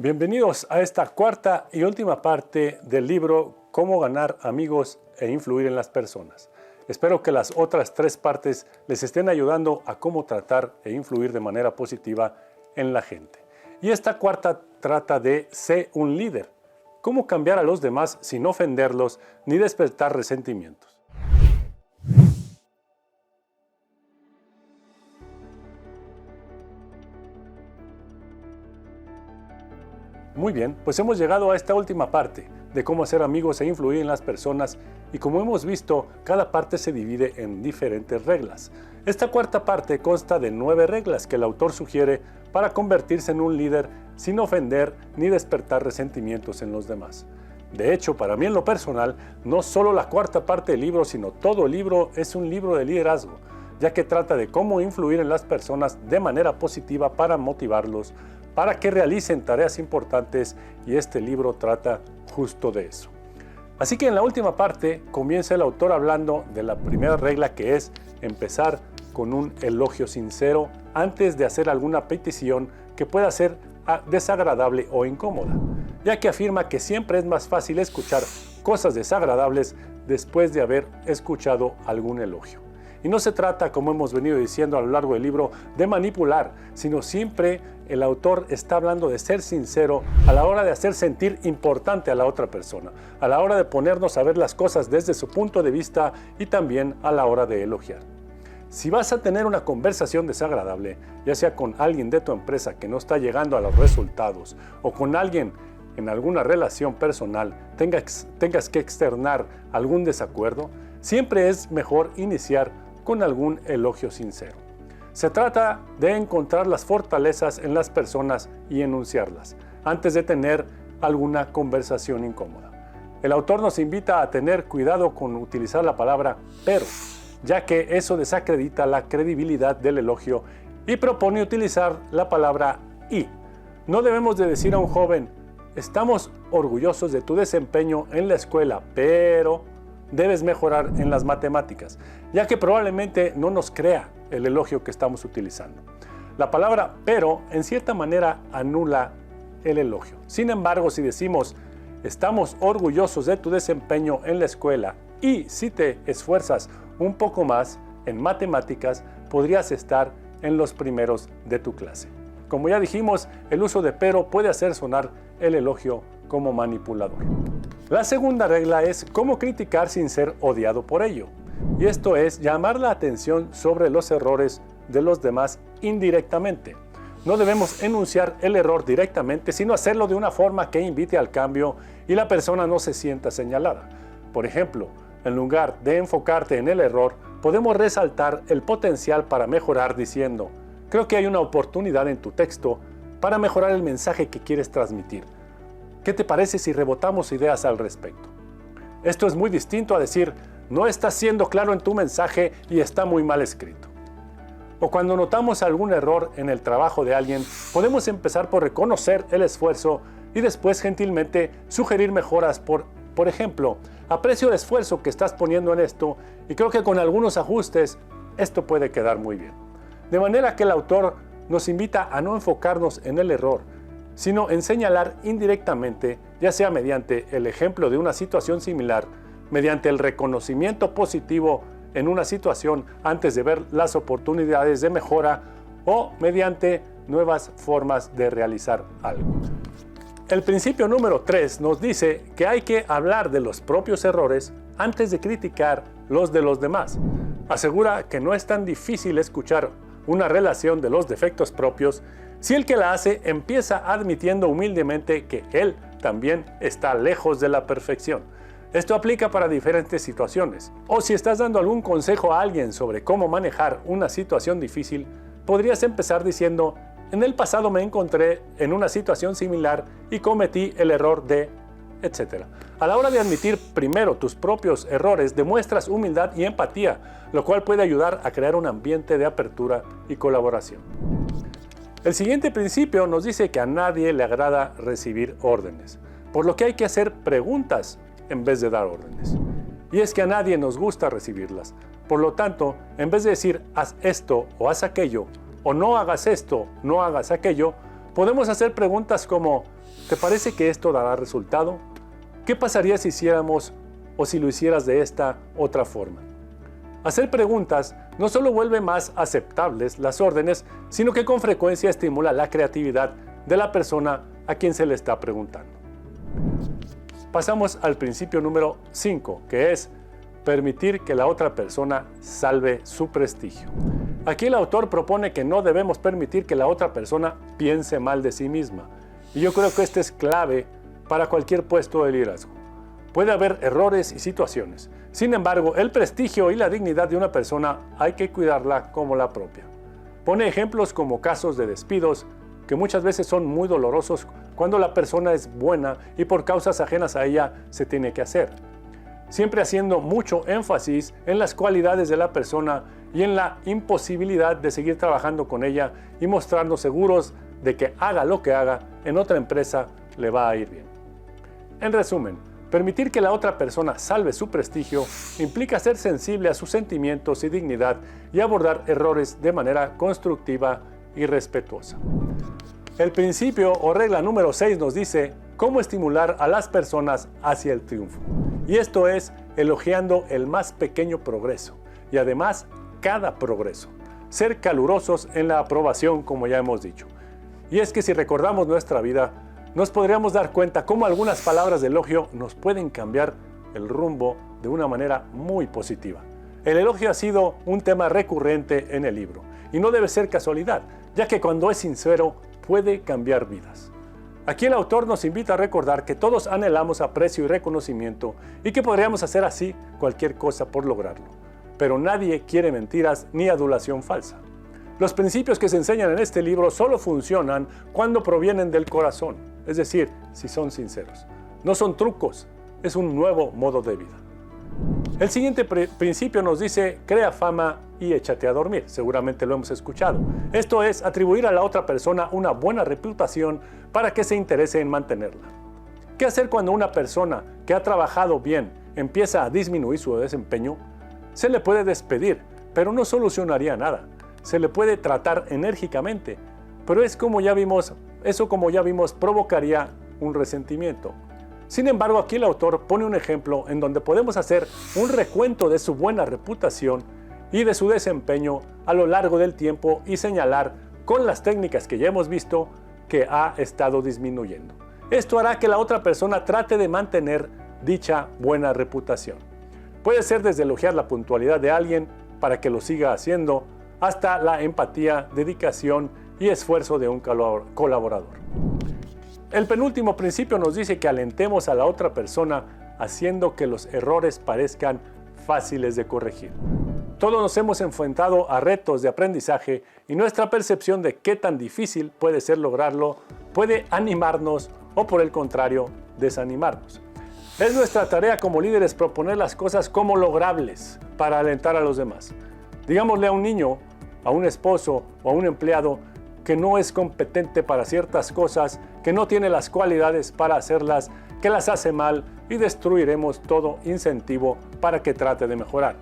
Bienvenidos a esta cuarta y última parte del libro Cómo ganar amigos e influir en las personas. Espero que las otras tres partes les estén ayudando a cómo tratar e influir de manera positiva en la gente. Y esta cuarta trata de ser un líder. Cómo cambiar a los demás sin ofenderlos ni despertar resentimientos. Muy bien, pues hemos llegado a esta última parte de cómo hacer amigos e influir en las personas, y como hemos visto, cada parte se divide en diferentes reglas. Esta cuarta parte consta de 9 reglas que el autor sugiere para convertirse en un líder sin ofender ni despertar resentimientos en los demás. De hecho, para mí en lo personal, no solo la cuarta parte del libro, sino todo el libro es un libro de liderazgo, ya que trata de cómo influir en las personas de manera positiva para motivarlos, para que realicen tareas importantes, y este libro trata justo de eso. Así que en la última parte comienza el autor hablando de la primera regla, que es empezar con un elogio sincero antes de hacer alguna petición que pueda ser desagradable o incómoda, ya que afirma que siempre es más fácil escuchar cosas desagradables después de haber escuchado algún elogio. Y no se trata, como hemos venido diciendo a lo largo del libro, de manipular, sino siempre el autor está hablando de ser sincero a la hora de hacer sentir importante a la otra persona, a la hora de ponernos a ver las cosas desde su punto de vista y también a la hora de elogiar. Si vas a tener una conversación desagradable, ya sea con alguien de tu empresa que no está llegando a los resultados, o con alguien en alguna relación personal tengas que externar algún desacuerdo, siempre es mejor iniciar con algún elogio sincero. Se trata de encontrar las fortalezas en las personas y enunciarlas, antes de tener alguna conversación incómoda. El autor nos invita a tener cuidado con utilizar la palabra pero, ya que eso desacredita la credibilidad del elogio, y propone utilizar la palabra y. No debemos de decir a un joven: estamos orgullosos de tu desempeño en la escuela, pero debes mejorar en las matemáticas, ya que probablemente no nos crea el elogio que estamos utilizando. La palabra pero en cierta manera anula el elogio. Sin embargo, si decimos estamos orgullosos de tu desempeño en la escuela y si te esfuerzas un poco más en matemáticas, podrías estar en los primeros de tu clase. Como ya dijimos, el uso de pero puede hacer sonar el elogio como manipulador. La segunda regla es cómo criticar sin ser odiado por ello. Y esto es llamar la atención sobre los errores de los demás indirectamente. No debemos enunciar el error directamente, sino hacerlo de una forma que invite al cambio y la persona no se sienta señalada. Por ejemplo, en lugar de enfocarte en el error, podemos resaltar el potencial para mejorar diciendo: creo que hay una oportunidad en tu texto para mejorar el mensaje que quieres transmitir. ¿Qué te parece si rebotamos ideas al respecto? Esto es muy distinto a decir: no estás siendo claro en tu mensaje y está muy mal escrito. O cuando notamos algún error en el trabajo de alguien, podemos empezar por reconocer el esfuerzo y después gentilmente sugerir mejoras. Por ejemplo, aprecio el esfuerzo que estás poniendo en esto y creo que con algunos ajustes esto puede quedar muy bien. De manera que el autor nos invita a no enfocarnos en el error, sino en señalar indirectamente, ya sea mediante el ejemplo de una situación similar, mediante el reconocimiento positivo en una situación antes de ver las oportunidades de mejora, o mediante nuevas formas de realizar algo. El principio número 3 nos dice que hay que hablar de los propios errores antes de criticar los de los demás. Asegura que no es tan difícil escuchar una relación de los defectos propios si el que la hace empieza admitiendo humildemente que él también está lejos de la perfección. Esto aplica para diferentes situaciones. O si estás dando algún consejo a alguien sobre cómo manejar una situación difícil, podrías empezar diciendo: en el pasado me encontré en una situación similar y cometí el error de, etc. A la hora de admitir primero tus propios errores, demuestras humildad y empatía, lo cual puede ayudar a crear un ambiente de apertura y colaboración. El siguiente principio nos dice que a nadie le agrada recibir órdenes, por lo que hay que hacer preguntas en vez de dar órdenes. Y es que a nadie nos gusta recibirlas. Por lo tanto, en vez de decir haz esto o haz aquello, o no hagas esto, no hagas aquello, Podemos hacer preguntas como, ¿te parece que esto dará resultado? ¿Qué pasaría si hiciéramos o si lo hicieras de esta otra forma? Hacer preguntas no solo vuelve más aceptables las órdenes, sino que con frecuencia estimula la creatividad de la persona a quien se le está preguntando. Pasamos al principio número 5, que es permitir que la otra persona salve su prestigio. Aquí el autor propone que no debemos permitir que la otra persona piense mal de sí misma. Y yo creo que este es clave para cualquier puesto de liderazgo. Puede haber errores y situaciones. Sin embargo, el prestigio y la dignidad de una persona hay que cuidarla como la propia. Pone ejemplos como casos de despidos, que muchas veces son muy dolorosos cuando la persona es buena y por causas ajenas a ella se tiene que hacer. Siempre haciendo mucho énfasis en las cualidades de la persona y en la imposibilidad de seguir trabajando con ella y mostrarnos seguros de que haga lo que haga, en otra empresa le va a ir bien. En resumen, permitir que la otra persona salve su prestigio implica ser sensible a sus sentimientos y dignidad y abordar errores de manera constructiva y respetuosa. El principio o regla número 6 nos dice cómo estimular a las personas hacia el triunfo. Y esto es elogiando el más pequeño progreso y además cada progreso. Ser calurosos en la aprobación, como ya hemos dicho. Y es que si recordamos nuestra vida, nos podríamos dar cuenta cómo algunas palabras de elogio nos pueden cambiar el rumbo de una manera muy positiva. El elogio ha sido un tema recurrente en el libro y no debe ser casualidad, ya que cuando es sincero puede cambiar vidas. Aquí el autor nos invita a recordar que todos anhelamos aprecio y reconocimiento y que podríamos hacer así cualquier cosa por lograrlo. Pero nadie quiere mentiras ni adulación falsa. Los principios que se enseñan en este libro solo funcionan cuando provienen del corazón, es decir, si son sinceros. No son trucos, es un nuevo modo de vida. El siguiente principio nos dice, crea fama y échate a dormir. Seguramente lo hemos escuchado. Esto es atribuir a la otra persona una buena reputación para que se interese en mantenerla. ¿Qué hacer cuando una persona que ha trabajado bien empieza a disminuir su desempeño? Se le puede despedir, pero no solucionaría nada. Se le puede tratar enérgicamente, pero eso como ya vimos provocaría un resentimiento. Sin embargo, aquí el autor pone un ejemplo en donde podemos hacer un recuento de su buena reputación y de su desempeño a lo largo del tiempo y señalar con las técnicas que ya hemos visto que ha estado disminuyendo. Esto hará que la otra persona trate de mantener dicha buena reputación. Puede ser desde elogiar la puntualidad de alguien para que lo siga haciendo, hasta la empatía, dedicación y esfuerzo de un colaborador. El penúltimo principio nos dice que alentemos a la otra persona haciendo que los errores parezcan fáciles de corregir. Todos nos hemos enfrentado a retos de aprendizaje y nuestra percepción de qué tan difícil puede ser lograrlo puede animarnos o por el contrario desanimarnos. Es nuestra tarea como líderes proponer las cosas como logrables para alentar a los demás. Digámosle a un niño, a un esposo o a un empleado que no es competente para ciertas cosas, que no tiene las cualidades para hacerlas, que las hace mal y destruiremos todo incentivo para que trate de mejorar.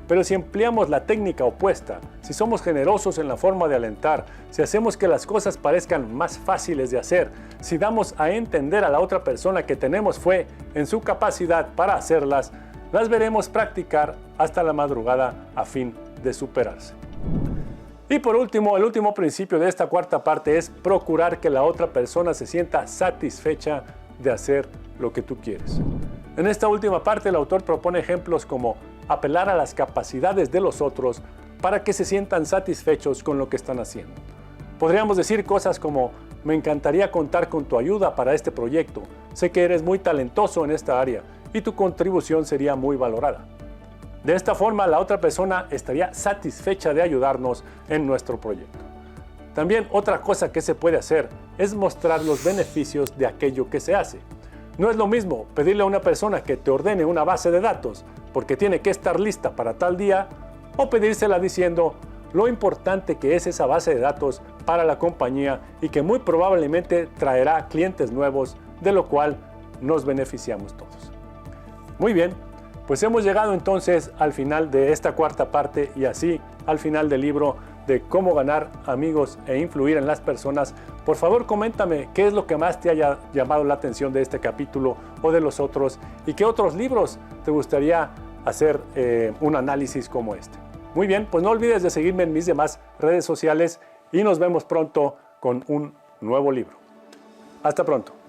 Pero si empleamos la técnica opuesta, si somos generosos en la forma de alentar, si hacemos que las cosas parezcan más fáciles de hacer, si damos a entender a la otra persona que tenemos fe en su capacidad para hacerlas, las veremos practicar hasta la madrugada a fin de superarse. Y por último, el último principio de esta cuarta parte es procurar que la otra persona se sienta satisfecha de hacer lo que tú quieres. En esta última parte el autor propone ejemplos como apelar a las capacidades de los otros para que se sientan satisfechos con lo que están haciendo. Podríamos decir cosas como, me encantaría contar con tu ayuda para este proyecto, sé que eres muy talentoso en esta área y tu contribución sería muy valorada. De esta forma, la otra persona estaría satisfecha de ayudarnos en nuestro proyecto. También otra cosa que se puede hacer es mostrar los beneficios de aquello que se hace. No es lo mismo pedirle a una persona que te ordene una base de datos porque tiene que estar lista para tal día, o pedírsela diciendo lo importante que es esa base de datos para la compañía y que muy probablemente traerá clientes nuevos, de lo cual nos beneficiamos todos. Muy bien. Pues hemos llegado entonces al final de esta cuarta parte y así al final del libro de cómo ganar amigos e influir en las personas, por favor coméntame qué es lo que más te haya llamado la atención de este capítulo o de los otros y qué otros libros te gustaría hacer un análisis como este. Muy bien, pues no olvides de seguirme en mis demás redes sociales y nos vemos pronto con un nuevo libro. Hasta pronto.